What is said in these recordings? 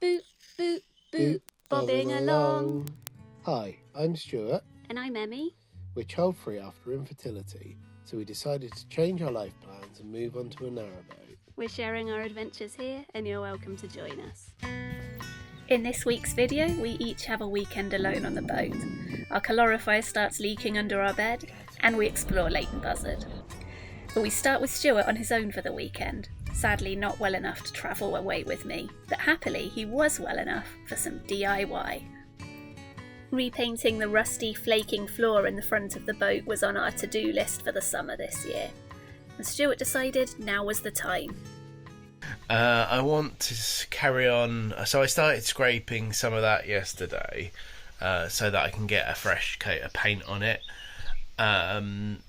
boop, boop, boop, bobbing along. Hi, I'm Stuart. And I'm Emmie. We're child-free after infertility, so we decided to change our life plans and move onto a narrowboat. We're sharing our adventures here, and you're welcome to join us. In this week's video, we each have a weekend alone on the boat. Our calorifier starts leaking under our bed, and we explore Leighton Buzzard. But we start with Stuart on his own for the weekend. Sadly not well enough to travel away with me, but happily he was well enough for some DIY. Repainting the rusty, flaking floor in the front of the boat was on our to-do list for the summer this year, and Stuart decided now was the time. I want to carry on, so I started scraping some of that yesterday so that I can get a fresh coat of paint on it, and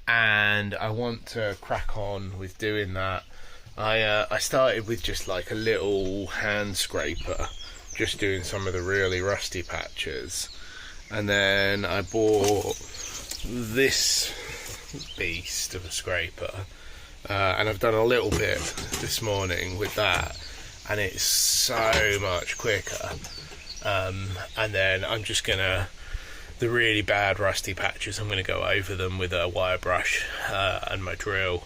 I want to crack on with doing that. I started with just like a little hand scraper, just doing some of the really rusty patches, and then I bought this beast of a scraper, and I've done a little bit this morning with that, and it's so much quicker. And then I'm just gonna, the really bad rusty patches, I'm gonna go over them with a wire brush and my drill,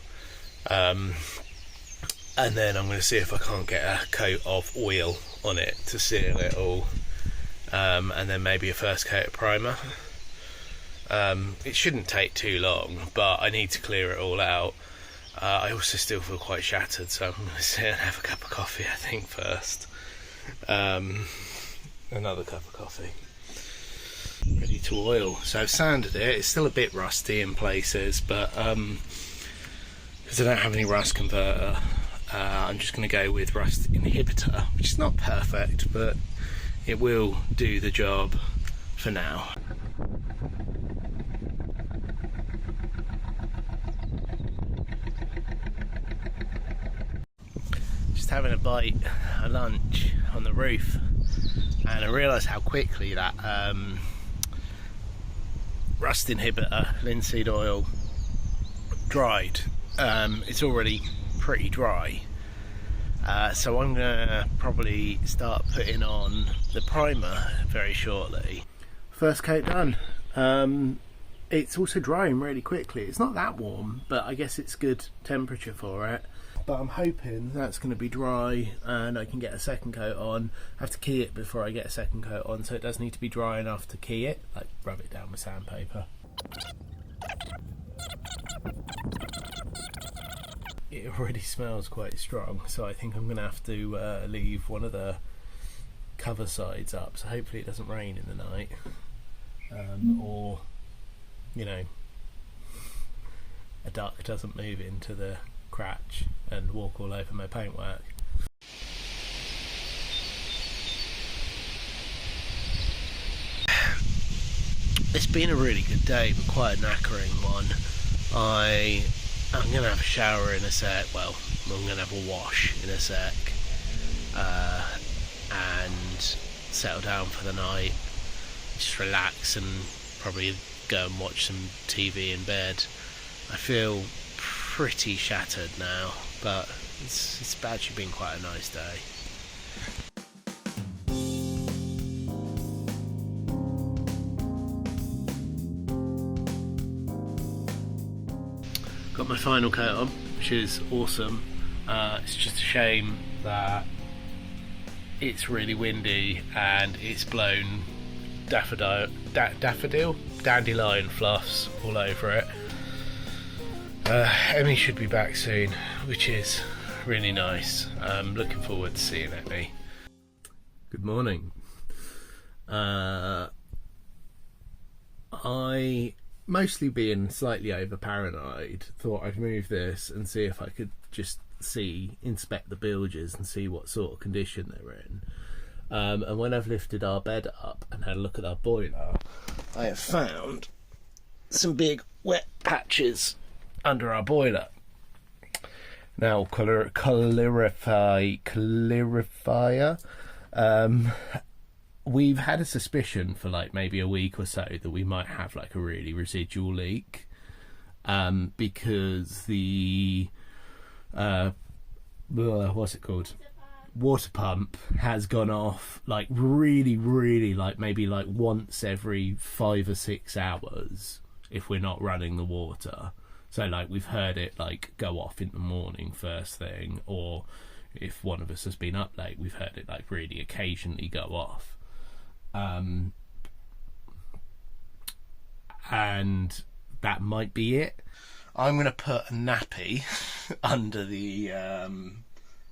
and then I'm going to see if I can't get a coat of oil on it to seal it all, and then maybe a first coat of primer. It shouldn't take too long, but I need to clear it all out. I also still feel quite shattered, so I'm going to sit and have a cup of coffee, I think, first. Another cup of coffee. Ready to oil. So I've sanded it. It's still a bit rusty in places, but because I don't have any rust converter, I'm just going to go with rust inhibitor, which is not perfect, but it will do the job for now. Just having a bite of lunch on the roof, and I realised how quickly that rust inhibitor, linseed oil, dried. It's already pretty dry, so I'm gonna probably start putting on the primer very shortly. First coat done. It's also drying really quickly. It's not that warm, but I guess it's good temperature for it. But I'm hoping that's going to be dry and I can get a second coat on. I have to key it before I get a second coat on, so it does need to be dry enough to key it, like rub it down with sandpaper. It already smells quite strong, so I think I'm going to have to leave one of the cover sides up, so hopefully it doesn't rain in the night, or, you know, a duck doesn't move into the cratch and walk all over my paintwork. It's been a really good day, but quite a knackering one. I'm going to have a shower in a sec, well, I'm going to have a wash in a sec, and settle down for the night, just relax and probably go and watch some TV in bed. I feel pretty shattered now, but it's actually been quite a nice day. Got my final coat on, which is awesome. It's just a shame that it's really windy and it's blown dandelion fluffs all over it. Emmie should be back soon, which is really nice. I'm looking forward to seeing Emmie. Good morning. I, mostly being slightly over paranoid, thought I'd move this and see if I could just inspect the bilges and see what sort of condition they're in. And when I've lifted our bed up and had a look at our boiler, I have found some big wet patches under our boiler. Now, calorifier. We've had a suspicion for like maybe a week or so that we might have like a really residual leak, because the what's it called? water pump has gone off like really like maybe like once every 5 or 6 hours if we're not running the water. So like we've heard it like go off in the morning first thing, or if one of us has been up late, we've heard it like really occasionally go off. And that might be it. I'm going to put a nappy under the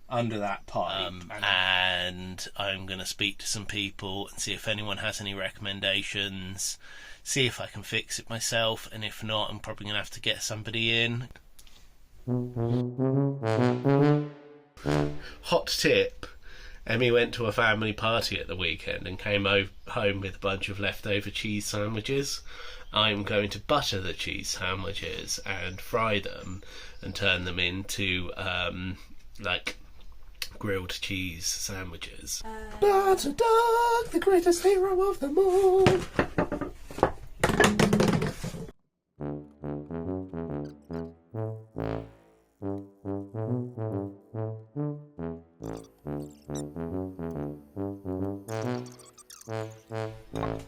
under that pipe, and I'm going to speak to some people and see if anyone has any recommendations, see if I can fix it myself, and if not, I'm probably going to have to get somebody in. Hot tip: Emmie went to a family party at the weekend and came home with a bunch of leftover cheese sandwiches. I'm going to butter the cheese sandwiches and fry them and turn them into like grilled cheese sandwiches. Butter Dog, the greatest hero of them all.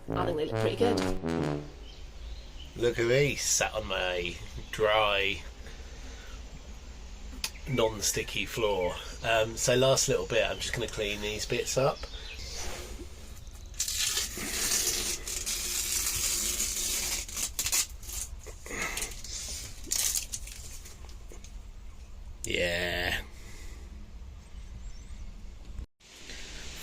I think they look pretty good. Look at me, sat on my dry, non-sticky floor. So last little bit, I'm just going to clean these bits up. Yeah.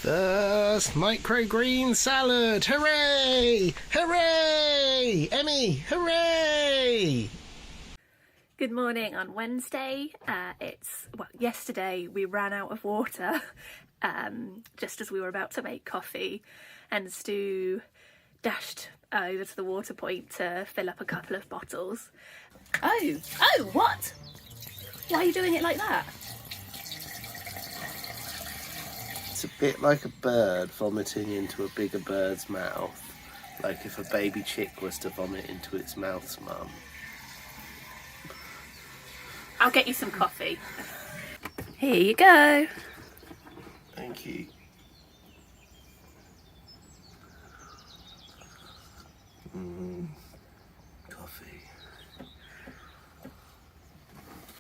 First microgreen salad, hooray! Hooray! Emmie, hooray! Good morning on Wednesday. Yesterday we ran out of water just as we were about to make coffee, and Stu dashed over to the water point to fill up a couple of bottles. Oh, what? Why are you doing it like that? It's a bit like a bird vomiting into a bigger bird's mouth, like if a baby chick was to vomit into its mouth's mum. I'll get you some coffee. Here you go. Thank you. Coffee.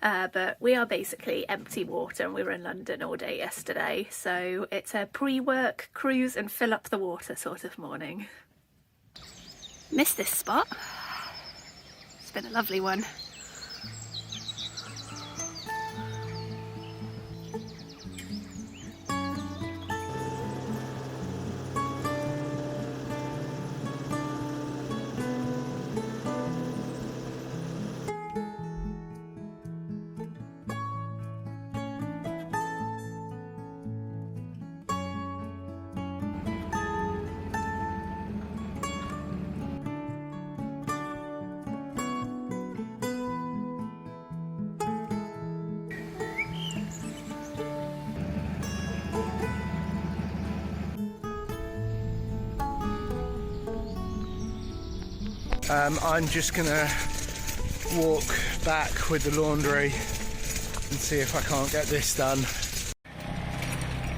But we are basically empty water, and we were in London all day yesterday, so it's a pre-work cruise and fill up the water sort of morning. Missed this spot. It's been a lovely one. I'm just gonna walk back with the laundry and see if I can't get this done.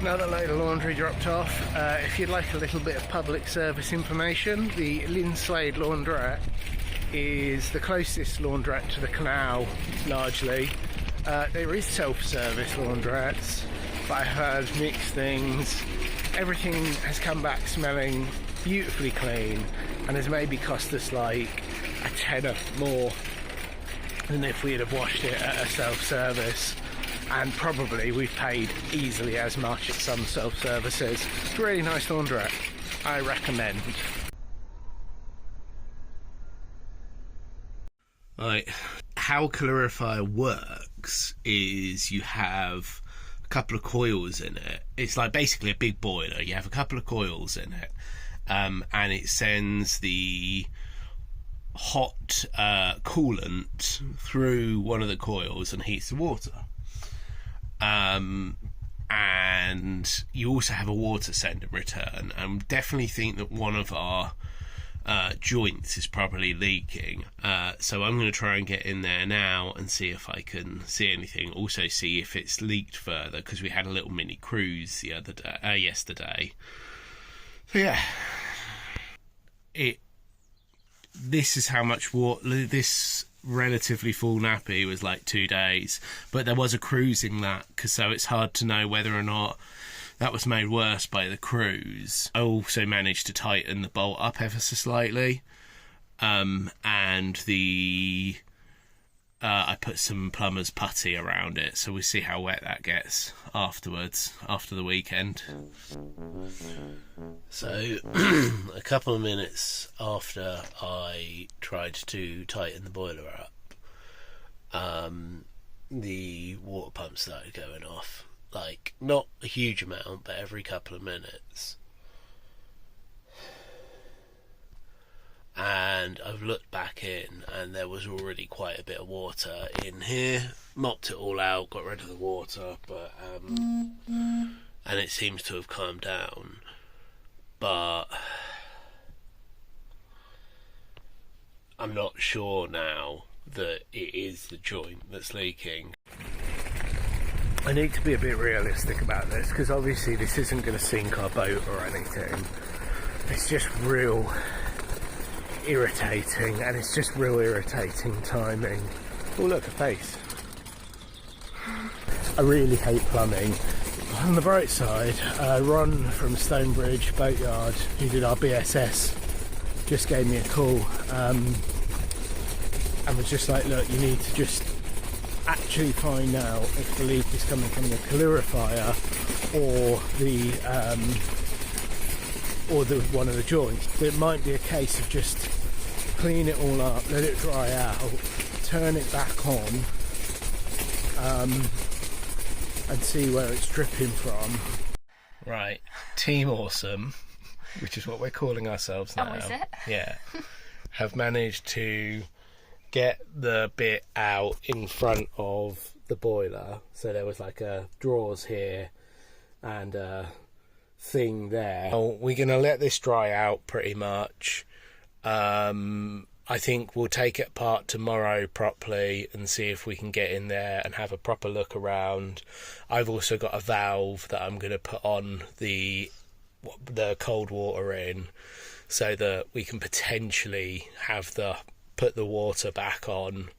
Another load of laundry dropped off. If you'd like a little bit of public service information, the Linslade laundrette is the closest laundrette to the canal, largely. There is self-service laundrettes, but I've heard mixed things. Everything has come back smelling beautifully clean, and has maybe cost us like a tenner more than if we'd have washed it at a self-service, and probably we've paid easily as much at some self-services. It's a really nice laundrette. I recommend. Right, how calorifier works is you have a couple of coils in it. It's like basically a big boiler. You have a couple of coils in it. And it sends the hot coolant through one of the coils and heats the water. And you also have a water send and return. I definitely think that one of our joints is probably leaking. So I'm going to try and get in there now and see if I can see anything. Also see if it's leaked further, because we had a little mini cruise the other day, yesterday. So yeah, this is how much water this relatively full nappy was, like 2 days, but there was a cruise in that, so it's hard to know whether or not that was made worse by the cruise. I also managed to tighten the bolt up ever so slightly, and I put some plumber's putty around it, so we'll see how wet that gets afterwards, after the weekend. So a couple of minutes after I tried to tighten the boiler up, the water pump started going off. Like, not a huge amount, but every couple of minutes. And I've looked back in, and there was already quite a bit of water in here. Mopped it all out, got rid of the water, but and it seems to have calmed down. But I'm not sure now that it is the joint that's leaking. I need to be a bit realistic about this, because obviously this isn't going to sink our boat or anything. It's just real irritating, and it's just real irritating timing. Oh look, a face. I really hate plumbing. On the bright side, Ron from Stonebridge Boatyard, who did our BSS, just gave me a call and was just like, look, you need to just actually find out if the leak is coming from the calorifier or the one of the joints. It might be a case of just clean it all up, let it dry out, turn it back on, and see where it's dripping from. Right, Team Awesome, which is what we're calling ourselves now. Oh, is it? Yeah, have managed to get the bit out in front of the boiler. So there was like a drawers here and a thing there. Oh, we're going to let this dry out pretty much. I think we'll take it apart tomorrow properly and see if we can get in there and have a proper look around. I've also got a valve that I'm going to put on the cold water in, so that we can potentially have put the water back on,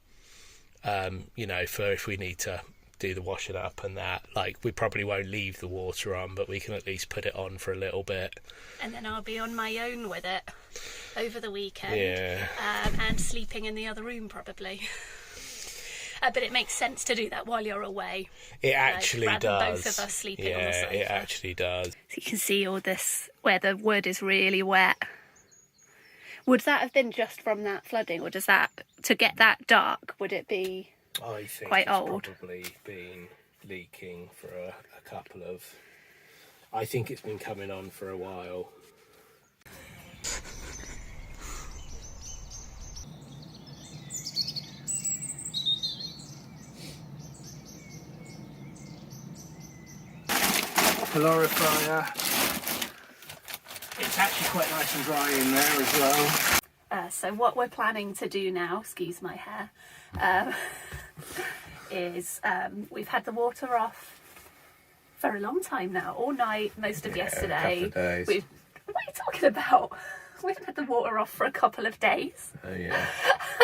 for if we need to do the washing up and that. Like, we probably won't leave the water on, but we can at least put it on for a little bit. And then I'll be on my own with it over the weekend. Yeah. And sleeping in the other room probably. But it makes sense to do that while you're away. It actually rather does. than both of us sleeping on the sofa. Yeah, it actually does. So you can see all this, where the wood is really wet. Would that have been just from that flooding, or does that, to get that dark, would it be I think quite it's old? Probably been leaking for a couple of... I think it's been coming on for a while. Calorifier. It's actually quite nice and dry in there as well. So what we're planning to do now, excuse my hair, is we've had the water off for a long time now, all night, most of yesterday. A couple of days. What are you talking about? We've had the water off for a couple of days. Oh yeah,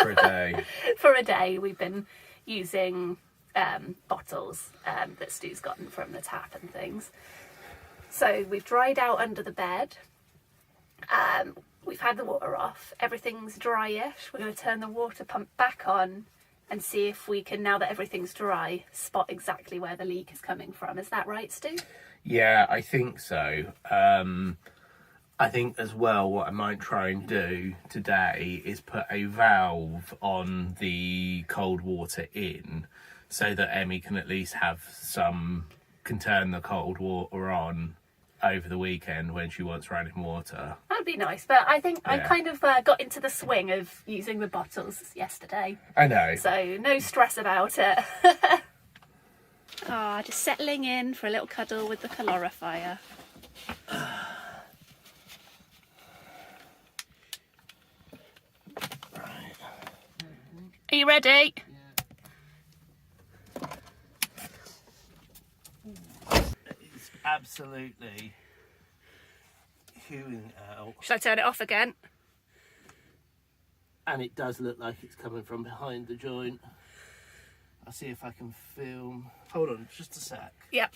for a day. For a day we've been using bottles that Stu's gotten from the tap and things. So we've dried out under the bed. We've had the water off. Everything's dryish. We're going to turn the water pump back on and see if we can, now that everything's dry, spot exactly where the leak is coming from. Is that right, Stu? Yeah, I think so. I think as well what I might try and do today is put a valve on the cold water in, so that Emmy can at least can turn the cold water on over the weekend when she wants running water. That'd be nice, but I think I Yeah. kind of got into the swing of using the bottles yesterday. I know. So no stress about it. Just settling in for a little cuddle with the calorifier. Are you ready? It's absolutely hewing out. Should I turn it off again? And it does look like it's coming from behind the joint. I'll see if I can film. Hold on, just a sec. Yep.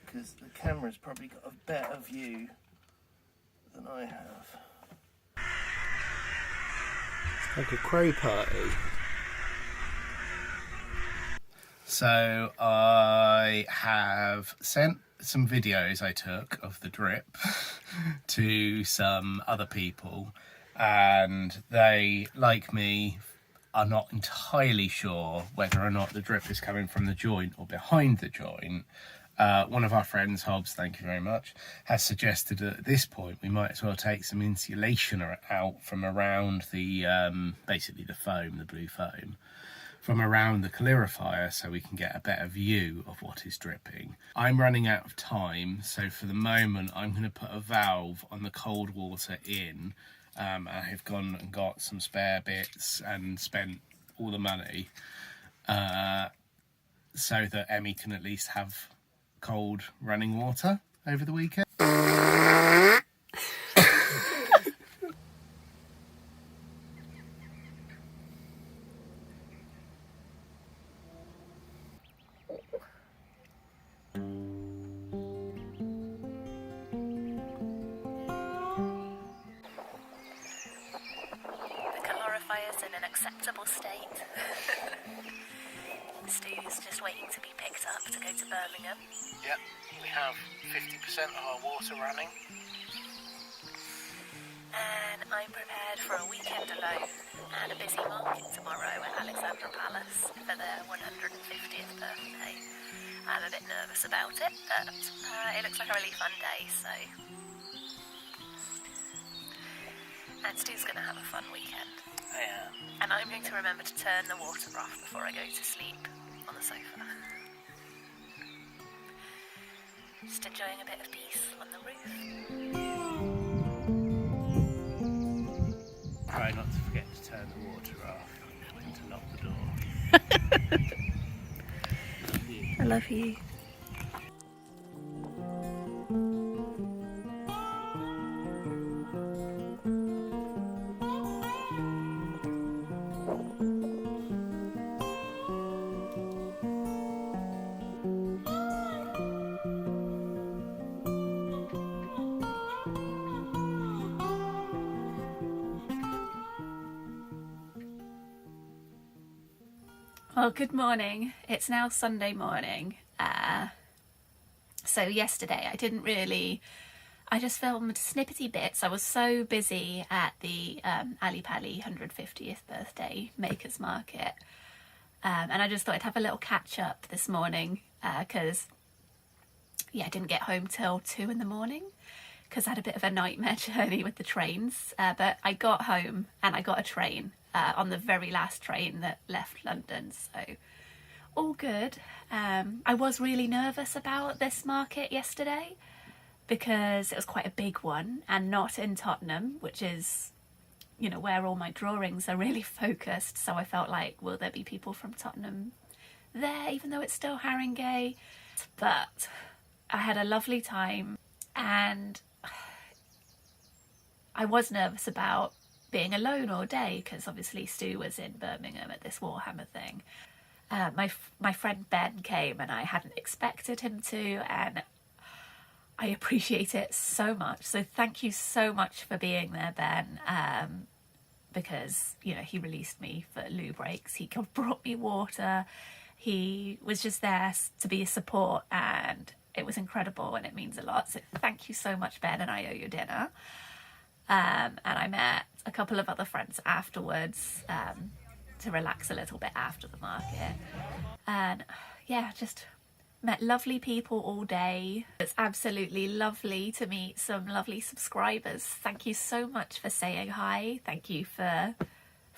Because the camera's probably got a better view than I have. It's like a crow party. So I have sent some videos I took of the drip to some other people, and they, like me, are not entirely sure whether or not the drip is coming from the joint or behind the joint. One of our friends, Hobbs, thank you very much, has suggested that at this point we might as well take some insulation out from around the, basically the foam, the blue foam, from around the calorifier so we can get a better view of what is dripping. I'm running out of time, so for the moment I'm going to put a valve on the cold water in. I have gone and got some spare bits and spent all the money so that Emmie can at least have cold running water over the weekend. In an acceptable state. Stu's just waiting to be picked up to go to Birmingham. Yep, we have 50% of our water running. And I'm prepared for a weekend alone and a busy market tomorrow at Alexandra Palace for their 150th birthday. I'm a bit nervous about it, but it looks like a really fun day, so... And Stu's going to have a fun weekend. Yeah. And I'm going to remember to turn the water off before I go to sleep on the sofa. Just enjoying a bit of peace on the roof. Try not to forget to turn the water off and to lock the door. Love you. I love you. Well, good morning. It's now Sunday morning. So yesterday I just filmed snippety bits. I was so busy at the Ali Pali 150th birthday makers market. And I just thought I'd have a little catch up this morning because, I didn't get home till 2 in the morning because I had a bit of a nightmare journey with the trains. But I got home and I got a train on the very last train that left London. So all good. I was really nervous about this market yesterday because it was quite a big one and not in Tottenham, which is, where all my drawings are really focused. So I felt like, will there be people from Tottenham there, even though it's still Haringey? But I had a lovely time, and I was nervous about being alone all day because obviously Stu was in Birmingham at this Warhammer thing. My friend Ben came and I hadn't expected him to, and I appreciate it so much. So thank you so much for being there, Ben, because, he released me for loo breaks. He brought me water. He was just there to be a support, and it was incredible and it means a lot. So thank you so much, Ben, and I owe you dinner. And I met a couple of other friends afterwards to relax a little bit after the market. And just met lovely people all day. It's absolutely lovely to meet some lovely subscribers. Thank you so much for saying hi. Thank you for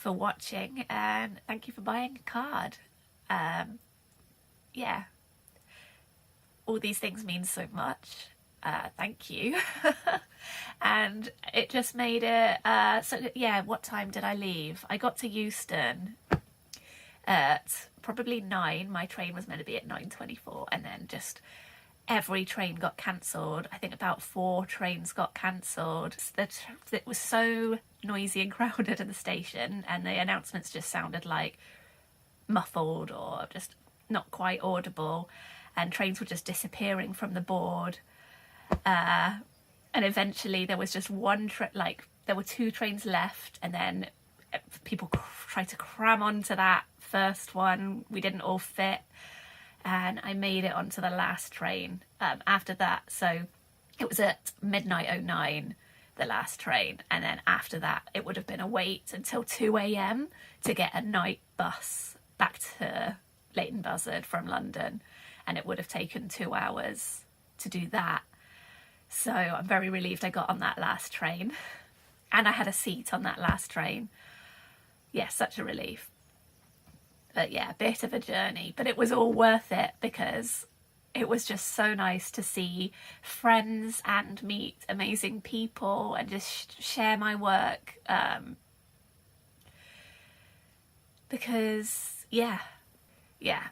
watching, and thank you for buying a card. All these things mean so much. Thank you. and it just made it so yeah. What time did I leave? I got to Euston at probably 9. My train was meant to be at 9:24, and then just every train got cancelled. I think about 4 trains got cancelled. It was so noisy and crowded at the station, and the announcements just sounded like muffled or just not quite audible, and trains were just disappearing from the board. And eventually there was just one there were 2 trains left, and then people tried to cram onto that first one. We didn't all fit, and I made it onto the last train after that. So it was at midnight 09, the last train, and then after that it would have been a wait until 2 a.m. to get a night bus back to Leighton Buzzard from London, and it would have taken 2 hours to do that. So I'm very relieved I got on that last train, and I had a seat on that last train. Yeah, such a relief. But yeah, a bit of a journey, but it was all worth it because it was just so nice to see friends and meet amazing people and just share my work. Because yeah,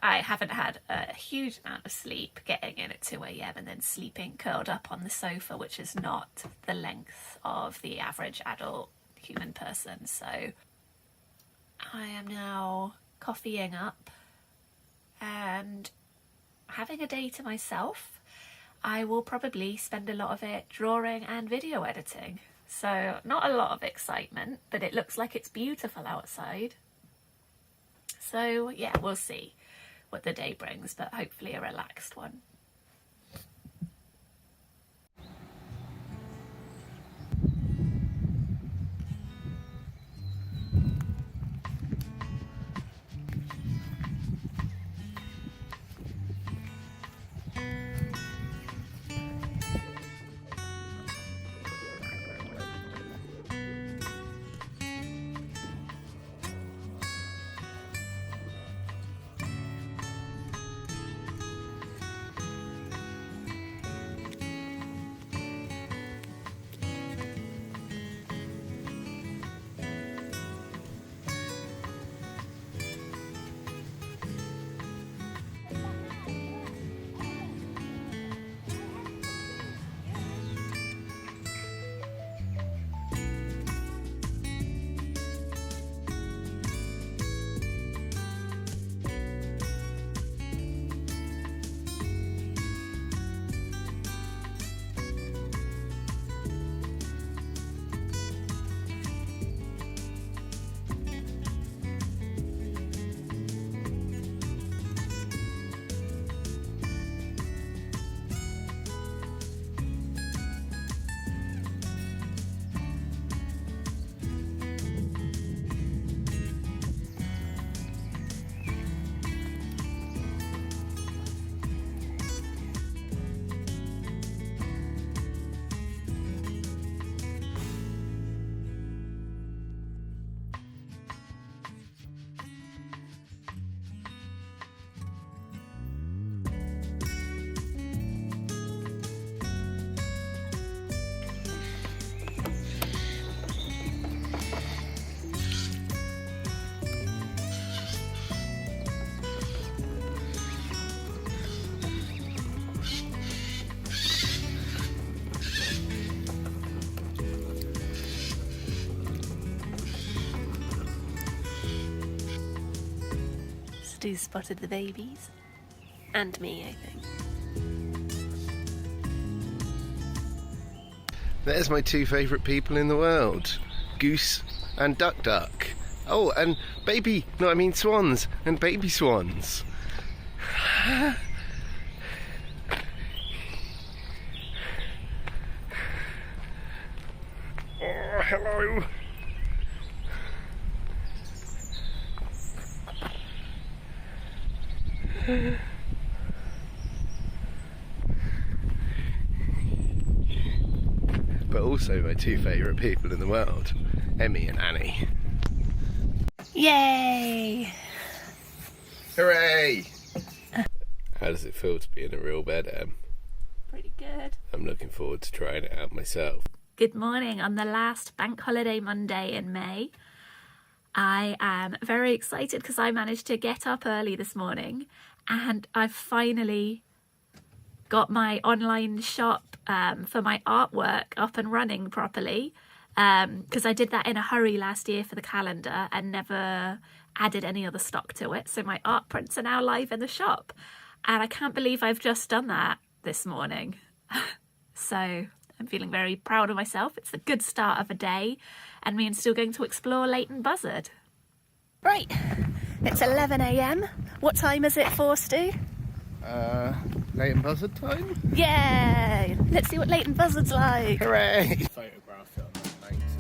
I haven't had a huge amount of sleep, getting in at 2 a.m. and then sleeping curled up on the sofa, which is not the length of the average adult human person. So I am now coffeeing up and having a day to myself. I will probably spend a lot of it drawing and video editing. So not a lot of excitement, but it looks like it's beautiful outside. So yeah, we'll see what the day brings, but hopefully a relaxed one. Stu spotted the babies. And me, I think. There's my 2 favourite people in the world. Goose and Duck. Oh, and swans and baby swans. Oh, hello. But also my 2 favourite people in the world, Emmie and Annie. Yay! Hooray! How does it feel to be in a real bed, Em? Pretty good. I'm looking forward to trying it out myself. Good morning on the last bank holiday Monday in May. I am very excited because I managed to get up early this morning and I've finally got my online shop for my artwork up and running properly, because I did that in a hurry last year for the calendar and never added any other stock to it. So my art prints are now live in the shop and I can't believe I've just done that this morning. So I'm feeling very proud of myself. It's a good start of a day and me and Stu are going to explore Leighton Buzzard. Right, it's 11 AM. What time is it for, Stu? Leighton Buzzard time? Yay! Let's see what Leighton Buzzard's like. Hooray! Photograph it on the links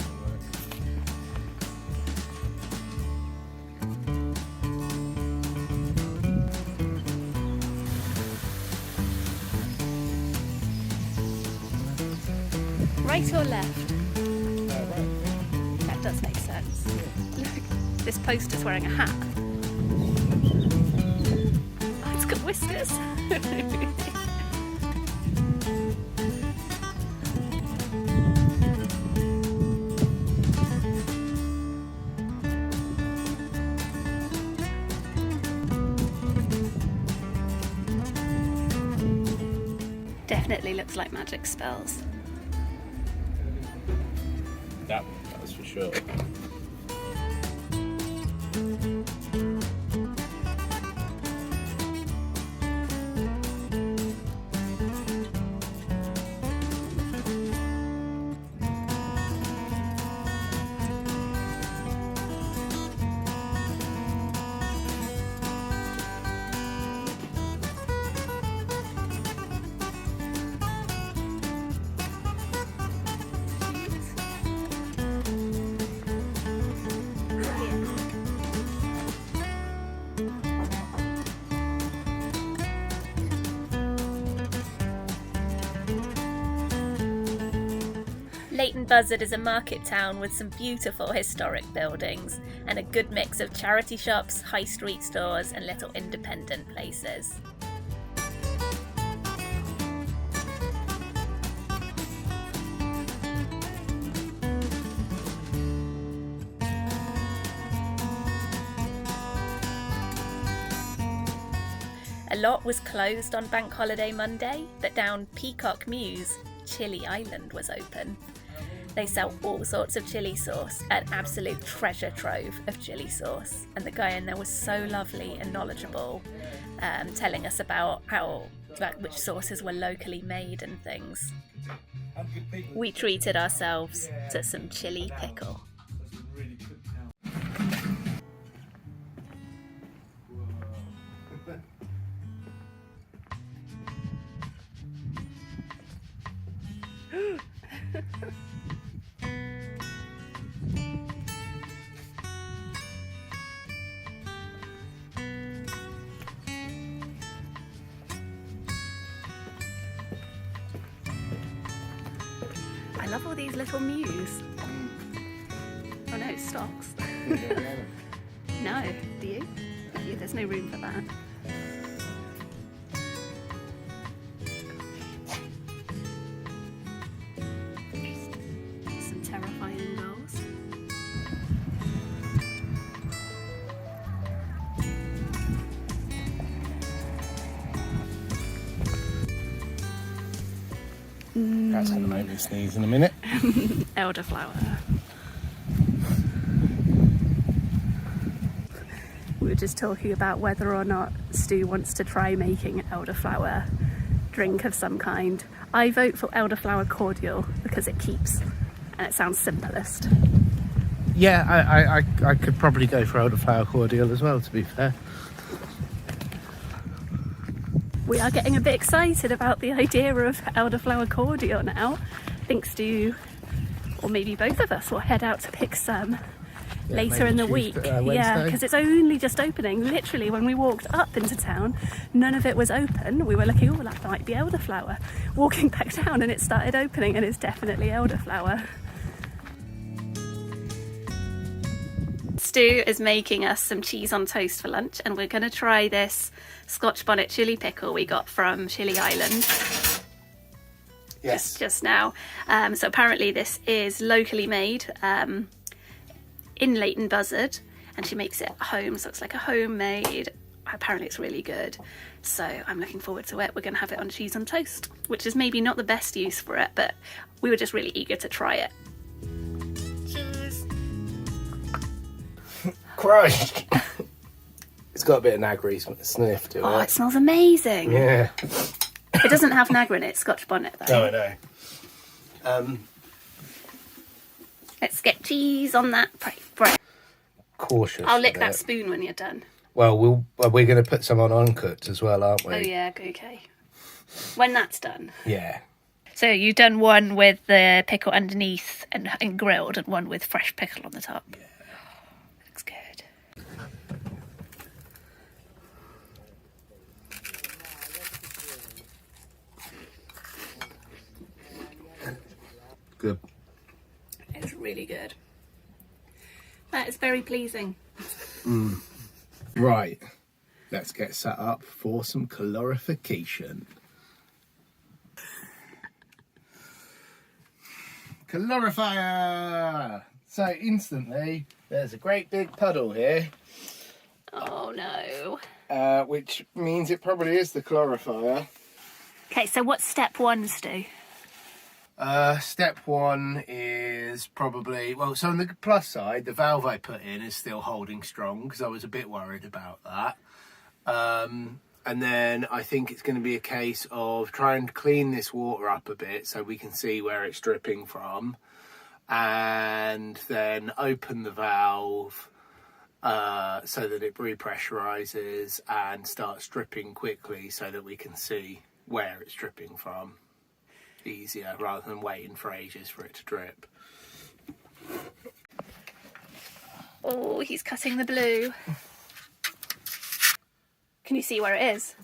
Right or left? right. That does make sense. Look, this poster's wearing a hat. Oh, it's got whiskers. Definitely looks like magic spells. That's for sure. Leighton Buzzard is a market town with some beautiful historic buildings and a good mix of charity shops, high street stores and little independent places. A lot was closed on Bank Holiday Monday, but down Peacock Mews, Chili Island was open. They sell all sorts of chili sauce, an absolute treasure trove of chili sauce. And the guy in there was so lovely and knowledgeable, telling us about which sauces were locally made and things. We treated ourselves to some chili pickle. I love all these little mews. Oh no, stocks. No, do you? Yeah, there's no room for that. Some terrifying gulls. That's going to make me sneeze in a minute. Elderflower. We were just talking about whether or not Stu wants to try making an elderflower drink of some kind. I vote for elderflower cordial because it keeps and it sounds simplest. Yeah, I could probably go for elderflower cordial as well, to be fair. We are getting a bit excited about the idea of elderflower cordial now. I think Stu, or maybe both of us, will head out to pick some later in the week. Yeah, because it's only just opening. Literally, when we walked up into town, none of it was open. We were looking, oh, that might be elderflower. Walking back down and it started opening and it's definitely elderflower. Stu is making us some cheese on toast for lunch and we're going to try this Scotch bonnet chili pickle we got from Chili Island. Yes. just now. So apparently this is locally made in Leighton Buzzard, and she makes it at home, so it's like a homemade. Apparently it's really good, so I'm looking forward to it. We're going to have it on cheese on toast, which is maybe not the best use for it, but we were just really eager to try it. Cheers. Christ. It's got a bit of naggery sniff to it. Oh, it smells amazing. Yeah. It doesn't have nagger in it, Scotch bonnet though. Oh, I know. Let's get cheese on that. Right. Cautious. I'll lick with that it. spoon when you're done. Well, we're going to put some on uncooked as well, aren't we? Oh yeah, okay. When that's done. Yeah. So you've done one with the pickle underneath and grilled, and one with fresh pickle on the top. Yeah. Looks good. Good. It's really good. That is very pleasing. Right. Let's get set up for some calorification. Calorifier! So instantly, there's a great big puddle here, Oh no. which means it probably is the calorifier. Okay, so what's step one, Stu? Step one is probably, well, so on the plus side, the valve I put in is still holding strong because I was a bit worried about that. And then I think it's going to be a case of trying to clean this water up a bit so we can see where it's dripping from, and then open the valve so that it repressurizes and starts dripping quickly so that we can see where it's dripping from easier rather than waiting for ages for it to drip. Oh, he's cutting the blue. Can you see where it is?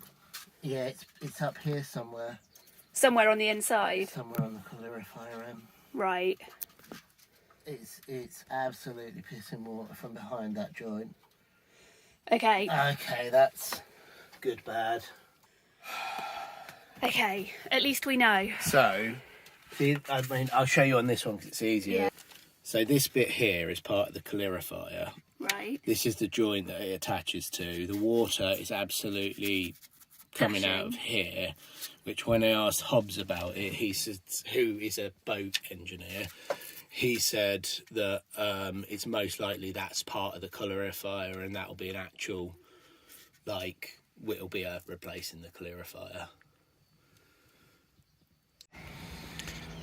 Yeah, it's up here somewhere. Somewhere on the inside. Somewhere on the calorifier end. Right. It's absolutely pissing water from behind that joint. Okay. Okay, that's good bad. Okay, at least we know. So, I mean, I'll show you on this one because it's easier. Yeah. So this bit here is part of the calorifier. Right. This is the joint that it attaches to. The water is absolutely coming out of here, which when I asked Hobbs about it, he said, who is a boat engineer, he said that it's most likely that's part of the calorifier, and that'll be an actual, like, it'll be replacing the calorifier.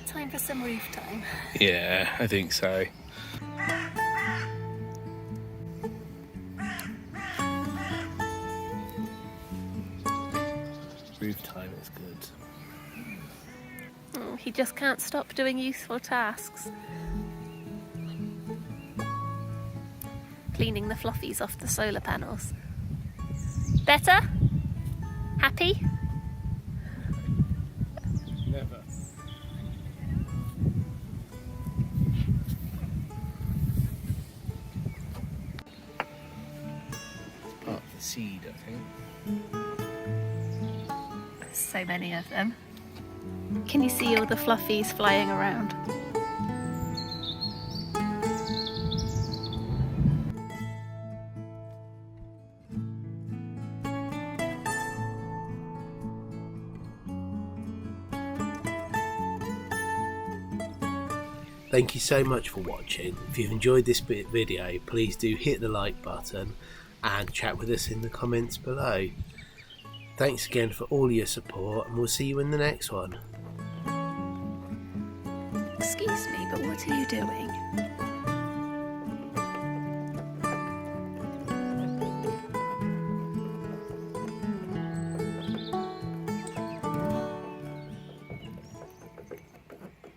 Time for some roof time. Yeah, I think so. Roof time is good. Oh, he just can't stop doing useful tasks. Cleaning the fluffies off the solar panels. Better? Happy? Never. Part of the seed, I think. So many of them. Can you see all the fluffies flying around? Thank you so much for watching. If you've enjoyed this video, please do hit the like button and chat with us in the comments below. Thanks again for all your support, and we'll see you in the next one. Excuse me, but what are you doing?